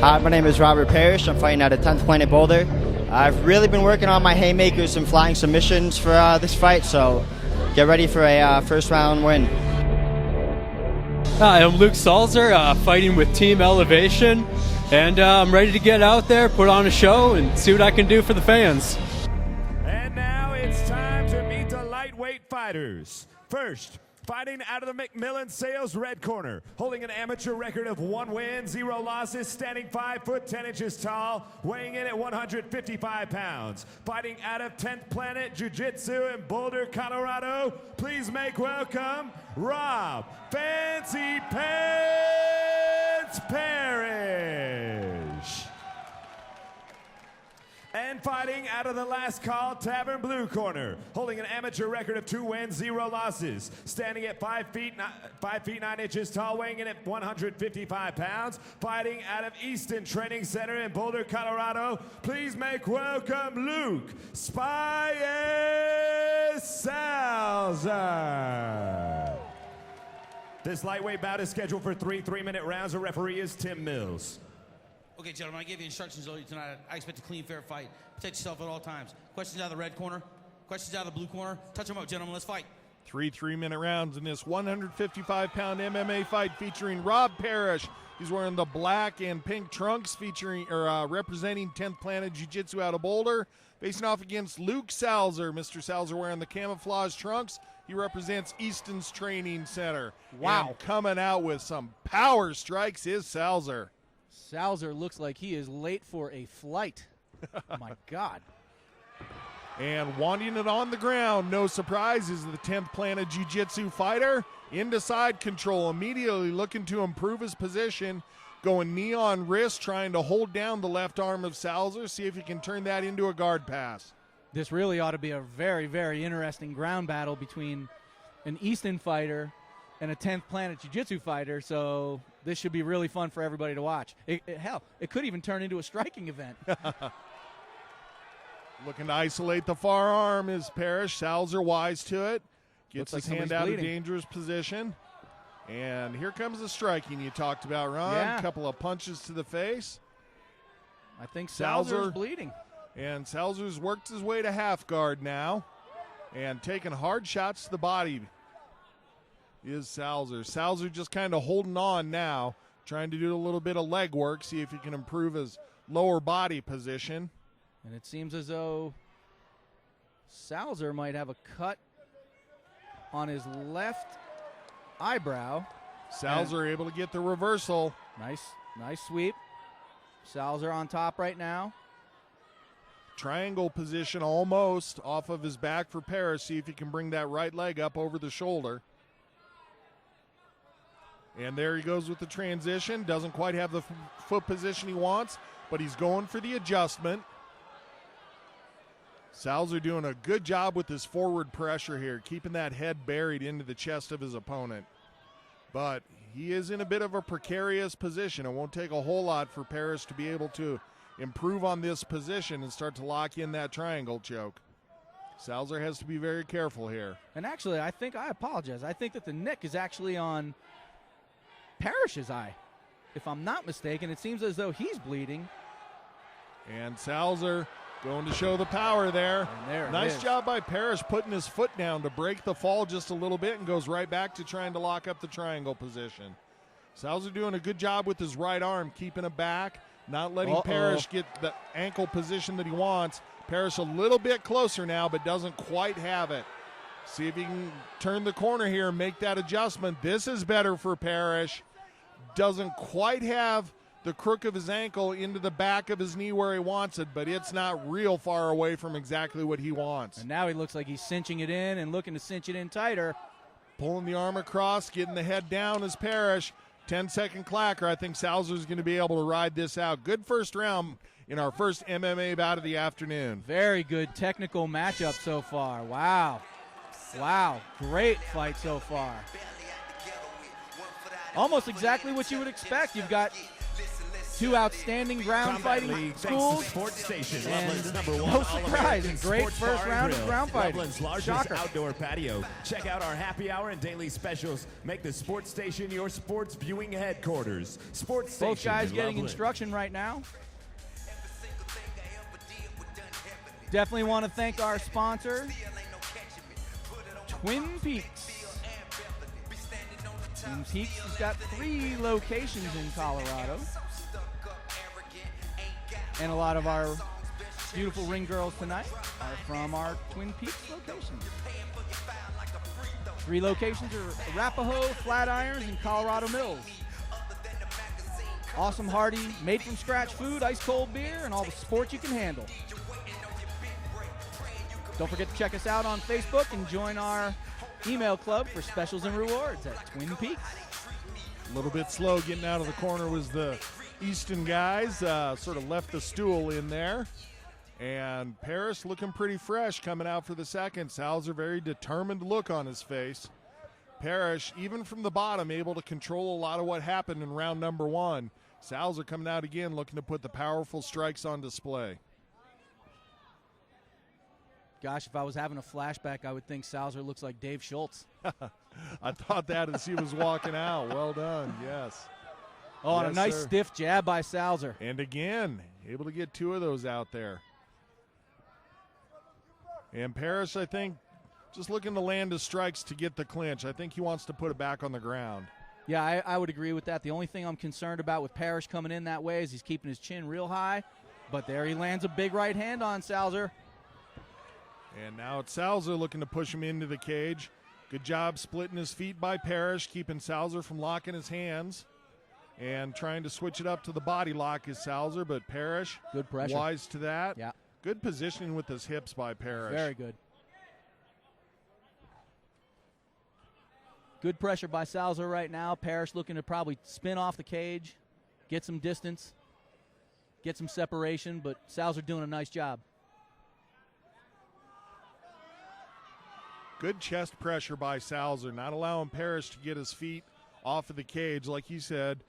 Hi, my name is Robert Parish. I'm fighting out of 10th Planet Boulder. I've really been working on my haymakers and flying submissions for this fight, so get ready for a first round win. Hi, I'm Luke Salzer, fighting with Team Elevation, and I'm ready to get out there, put on a show, and see what I can do for the fans. And now it's time to meet the lightweight fighters. First, fighting out of the McMillan Sales red corner, holding an amateur record of 1 win, 0 losses, standing 5 foot 10 inches tall, weighing in at 155 pounds. Fighting out of 10th Planet Jiu-Jitsu in Boulder, Colorado, please make welcome Rob Fancy Pants Parish. And fighting out of the Last Call Tavern blue corner, holding an amateur record of 2 wins, 0 losses, standing at 5 feet 9 inches tall, weighing in at 155 pounds, fighting out of Easton Training Center in Boulder, Colorado. Please make welcome Luke Spy Salzer. This lightweight bout is scheduled for 3 3-minute rounds. The referee is Tim Mills. Okay, gentlemen, I gave you instructions earlier tonight. I expect a clean, fair fight. Protect yourself at all times. Questions out of the red corner. Questions out of the blue corner. Touch them up, gentlemen. Let's fight. 3 3-minute rounds in this 155-pound MMA fight featuring Rob Parish. He's wearing the black and pink trunks representing 10th Planet Jiu-Jitsu out of Boulder. Facing off against Luke Salzer. Mr. Salzer wearing the camouflage trunks. He represents Easton's Training Center. Wow. And coming out with some power strikes is Salzer. Salzer looks like he is late for a flight. My God. And wanting it on the ground, no surprise, is the 10th Planet Jiu-Jitsu fighter. Into side control, immediately looking to improve his position. Going knee on wrist, trying to hold down the left arm of Salzer, see if he can turn that into a guard pass. This really ought to be a very, very interesting ground battle between an Easton fighter and a 10th Planet Jiu-Jitsu fighter, so this should be really fun for everybody to watch. Hell, it could even turn into a striking event. Looking to isolate the far arm is Parish. Salzer wise to it. Gets his hand out of dangerous position. And here comes the striking you talked about, Ron. Yeah. A couple of punches to the face. I think Salzer's bleeding. And Salzer's worked his way to half guard now. And taking hard shots to the body is Salzer. Salzer just kind of holding on now, trying to do a little bit of leg work, see if he can improve his lower body position. And it seems as though Salzer might have a cut on his left eyebrow. Salzer able to get the reversal. Nice sweep. Salzer on top right now. Triangle position almost off of his back for Parish. See if he can bring that right leg up over the shoulder. And there he goes with the transition. Doesn't quite have the foot position he wants, but he's going for the adjustment. Salzer doing a good job with his forward pressure here, keeping that head buried into the chest of his opponent. But he is in a bit of a precarious position. It won't take a whole lot for Parish to be able to improve on this position and start to lock in that triangle choke. Salzer has to be very careful here. And actually, I apologize. I think that the nick is actually on Parish's eye. If I'm not mistaken, it seems as though he's bleeding. And Salzer going to show the power there. Nice job by Parish putting his foot down to break the fall just a little bit and goes right back to trying to lock up the triangle position. Salzer doing a good job with his right arm, keeping it back, not letting Parish get the ankle position that he wants. Parish a little bit closer now, but doesn't quite have it. See if he can turn the corner here and make that adjustment. This is better for Parish. Doesn't quite have the crook of his ankle into the back of his knee where he wants it, but it's not real far away from exactly what he wants. And now he looks like he's cinching it in and looking to cinch it in tighter. Pulling the arm across, getting the head down is Parish. 10-second clacker. I think Salzer's going to be able to ride this out. Good first round in our first MMA bout of the afternoon. Very good technical matchup so far. Wow. Great fight so far. Almost exactly what you would expect. You've got two outstanding ground Combat fighting League, thanks to schools. Sports Station, And Loveland's #1 no surprise, All-American great sports first bar and round of grill, ground fighting. Loveland's largest Shocker. outdoor patio. Check out our happy hour and daily specials. Make the Sports Station your sports viewing headquarters. Sports Station. Both guys in getting Loveland. instruction right now. Definitely want to thank our sponsor, Twin Peaks. Twin Peaks has got 3 locations in Colorado. And a lot of our beautiful ring girls tonight are from our Twin Peaks locations. 3 locations are Arapahoe, Flatirons, and Colorado Mills. Awesome, hearty, made-from-scratch food, ice-cold beer, and all the sports you can handle. Don't forget to check us out on Facebook and join our email club for specials and rewards at Twin Peaks. A little bit slow getting out of the corner was the Easton guys. Sort of left the stool in there. And Parish looking pretty fresh coming out for the second. Salzer, very determined look on his face. Parish, even from the bottom, able to control a lot of what happened in round number 1. Salzer coming out again, looking to put the powerful strikes on display. Gosh, if I was having a flashback, I would think Salzer looks like Dave Schultz. I thought that as he was walking out. Well done, yes. Oh, and Yes, a nice sir. stiff jab by Salzer. And again, able to get 2 of those out there. And Parish, I think, just looking to land his strikes to get the clinch. I think he wants to put it back on the ground. Yeah, I would agree with that. The only thing I'm concerned about with Parish coming in that way is he's keeping his chin real high. But there he lands a big right hand on Salzer. And now it's Salzer looking to push him into the cage. Good job splitting his feet by Parish, keeping Salzer from locking his hands. And trying to switch it up to the body lock is Salzer, but Parish, Good pressure. wise to that. Yeah. Good positioning with his hips by Parish. Very good. Good pressure by Salzer right now. Parish looking to probably spin off the cage, get some distance, get some separation, but Salzer doing a nice job. Good chest pressure by Salzer, not allowing Parish to get his feet off of the cage. Like you said,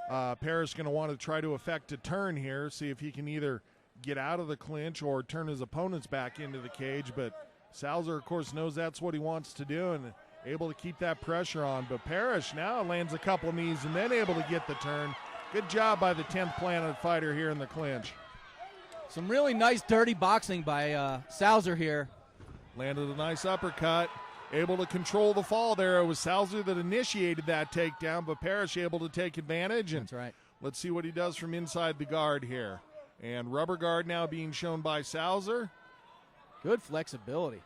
Parish going to want to try to effect a turn here, see if he can either get out of the clinch or turn his opponents back into the cage. But Salzer, of course, knows that's what he wants to do and able to keep that pressure on. But Parish now lands a couple knees and then able to get the turn. Good job by the 10th Planet fighter here in the clinch. Some really nice dirty boxing by Salzer here. Landed a nice uppercut. Able to control the fall there. It was Salzer that initiated that takedown, but Parish able to take advantage. And That's right. let's see what he does from inside the guard here. And rubber guard now being shown by Salzer. Good flexibility.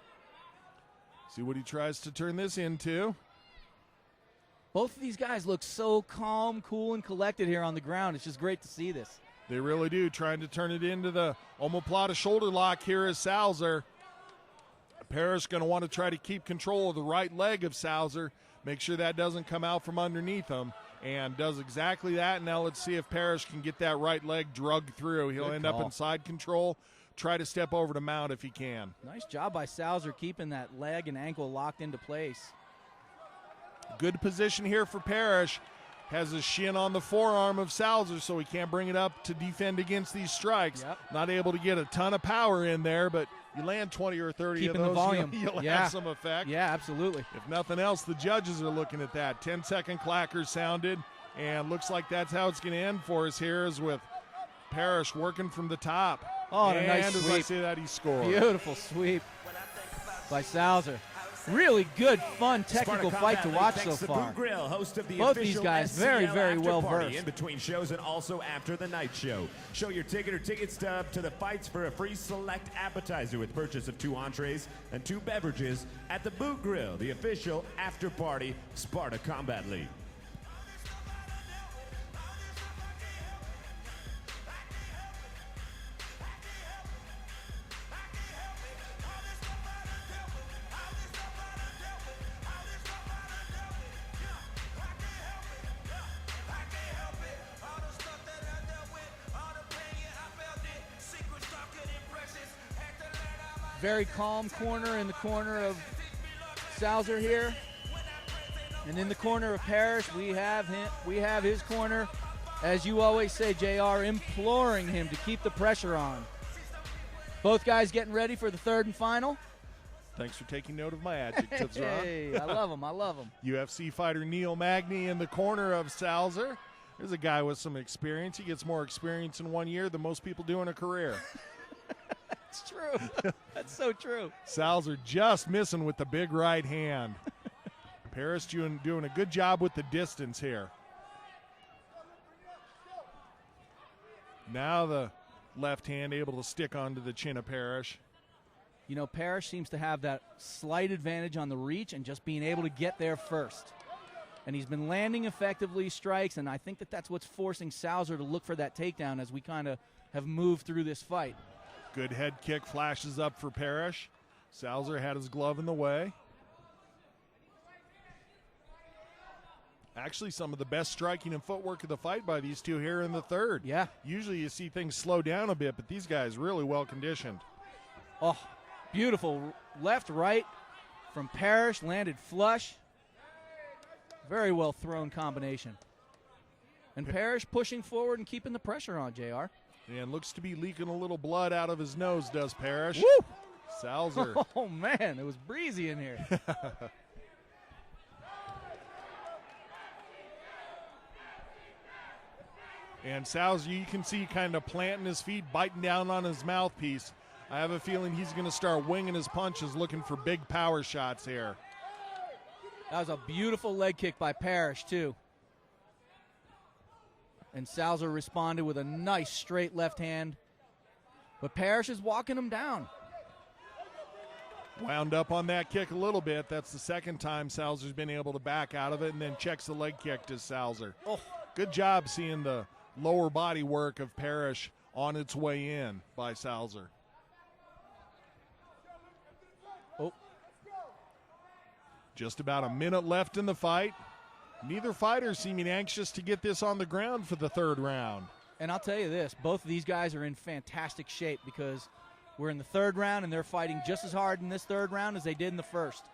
See what he tries to turn this into. Both of these guys look so calm, cool, and collected here on the ground. It's just great to see this. They really do. Trying to turn it into the omoplata shoulder lock here is Salzer. Parish going to want to try to keep control of the right leg of Salzer, make sure that doesn't come out from underneath him, and does exactly that. Now let's see if Parish can get that right leg drugged through. He'll end up in side control, try to step over to mount if he can. Nice job by Salzer keeping that leg and ankle locked into place. Good position here for Parish. Has his shin on the forearm of Salzer, so he can't bring it up to defend against these strikes. Yep. Not able to get a ton of power in there, but you land 20 or 30 Keeping of those, the volume. you'll Yeah. have some effect. Yeah, absolutely. If nothing else, the judges are looking at that. 10-second clacker sounded, and looks like that's how it's going to end for us here is with Parish working from the top. Oh, and a nice as I sweep. say that, he scored. Beautiful sweep by Salzer. Really good, fun, technical fight to watch so far. Grill, host of the Both these official guys SCL very, very after well party versed. in between shows and also after the night show. Show your ticket or ticket stub to the fights for a free select appetizer with purchase of 2 entrees and 2 beverages at the Boot Grill, the official after party Sparta Combat League. Very calm corner in the corner of Salzer here. And in the corner of Parish, we have his corner. as you always say, JR, imploring him to keep the pressure on. Both guys getting ready for the third and final. Thanks for taking note of my adjectives, Rob. Hey, I love him. I love him. UFC fighter Neil Magny in the corner of Salzer. There's a guy with some experience. He gets more experience in 1 year than most people do in a career. That's true. That's so true. Salzer just missing with the big right hand. Parish doing a good job with the distance here. Now the left hand able to stick onto the chin of Parish. You know, Parish seems to have that slight advantage on the reach and just being able to get there first. And he's been landing effectively strikes, and I think that's what's forcing Salzer to look for that takedown as we kind of have moved through this fight. Good head kick flashes up for Parish. Salzer had his glove in the way. Actually, some of the best striking and footwork of the fight by these two here in the third. Yeah. Usually you see things slow down a bit, but these guys really well conditioned. Oh, beautiful left, right from Parish, landed flush. Very well thrown combination. And Parish pushing forward and keeping the pressure on, JR. And looks to be leaking a little blood out of his nose, does Parish. Woo! Salzer. Oh, man, it was breezy in here. And Salzer, you can see kind of planting his feet, biting down on his mouthpiece. I have a feeling he's going to start winging his punches, looking for big power shots here. That was a beautiful leg kick by Parish, too. And Salzer responded with a nice straight left hand. But Parish is walking him down. Wound up on that kick a little bit. That's the second time Salzer's been able to back out of it, and then checks the leg kick to Salzer. Oh. Good job seeing the lower body work of Parish on its way in by Salzer. Oh. Just about a minute left in the fight. Neither fighter seeming anxious to get this on the ground for the third round. And I'll tell you this, both of these guys are in fantastic shape because we're in the third round and they're fighting just as hard in this third round as they did in the first.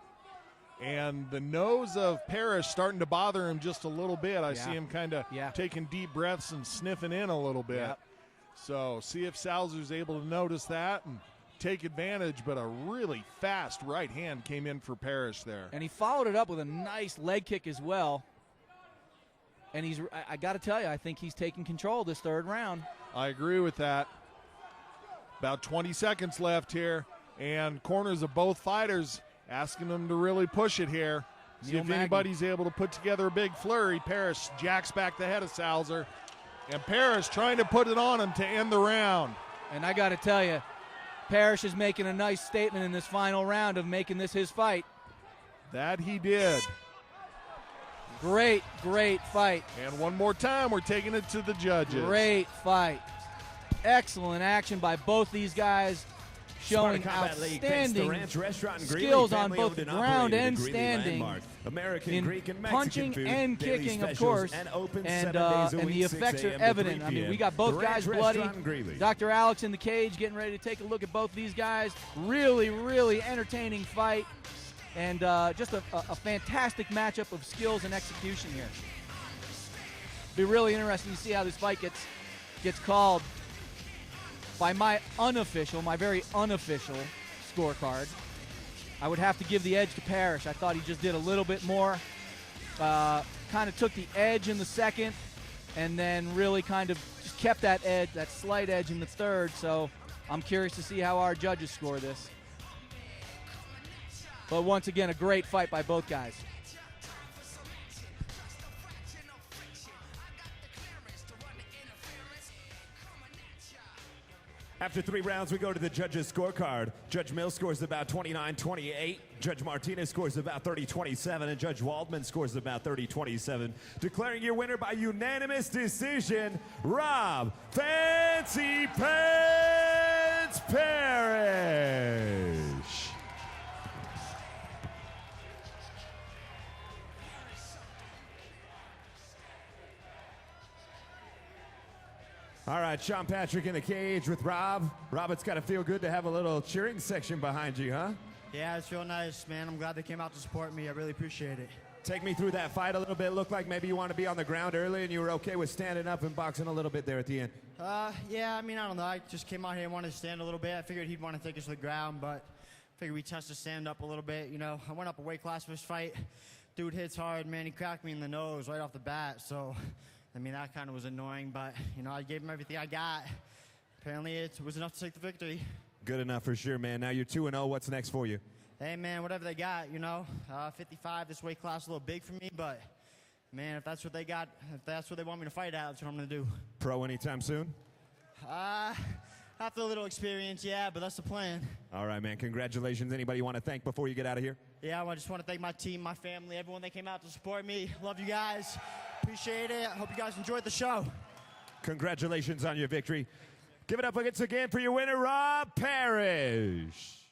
And the nose of Parish starting to bother him just a little bit. I see him kind of taking deep breaths and sniffing in a little bit. Yep. So see if Salzer's able to notice that and take advantage, but a really fast right hand came in for Parish there. And he followed it up with a nice leg kick as well. And I got to tell you, I think he's taking control this third round. I agree with that. About 20 seconds left here, and corners of both fighters asking them to really push it here. See if anybody's able to put together a big flurry. Parish jacks back the head of Salzer, and Parish trying to put it on him to end the round. And I got to tell you, Parish is making a nice statement in this final round of making this his fight. That he did. Great, great fight. And one more time, we're taking it to the judges. Great fight. Excellent action by both these guys, showing outstanding skills on both the ground and standing, in punching and kicking, of course, and the effects are evident. I mean, we got both guys bloody. Dr. Alex in the cage getting ready to take a look at both these guys. Really, really entertaining fight, and just a fantastic matchup of skills and execution here. Be really interesting to see how this fight gets called by my very unofficial scorecard. I would have to give the edge to Parish. I thought he just did a little bit more. Kind of took the edge in the second, and then really kind of just kept that edge, that slight edge in the third. So I'm curious to see how our judges score this. But once again, a great fight by both guys. After 3 rounds, we go to the judges' scorecard. Judge Mills scores about 29-28. Judge Martinez scores about 30-27. And Judge Waldman scores about 30-27. Declaring your winner by unanimous decision, Rob Fancy Pants Parish. All right, Sean Patrick in the cage with Rob. Rob, it's got to feel good to have a little cheering section behind you, huh? Yeah, it's real nice, man. I'm glad they came out to support me. I really appreciate it. Take me through that fight a little bit. Looked like maybe you want to be on the ground early and you were okay with standing up and boxing a little bit there at the end. Yeah, I mean, I don't know. I just came out here and wanted to stand a little bit. I figured he'd want to take us to the ground, but figured we touched to stand up a little bit. You know, I went up a weight class for this fight. Dude hits hard, man. He cracked me in the nose right off the bat. So, I mean, that kind of was annoying, but, you know, I gave him everything I got. Apparently, it was enough to take the victory. Good enough for sure, man. Now you're 2-0. What's next for you? Hey, man, whatever they got, you know. 55, this weight class is a little big for me, but, man, if that's what they got, if that's what they want me to fight at, that's what I'm going to do. Pro anytime soon? After a little experience, yeah, but that's the plan. All right, man. Congratulations. Anybody you want to thank before you get out of here? Yeah, I just want to thank my team, my family, everyone that came out to support me. Love you guys. Appreciate it. I hope you guys enjoyed the show. Congratulations on your victory. Give it up once again for your winner, Rob Parish.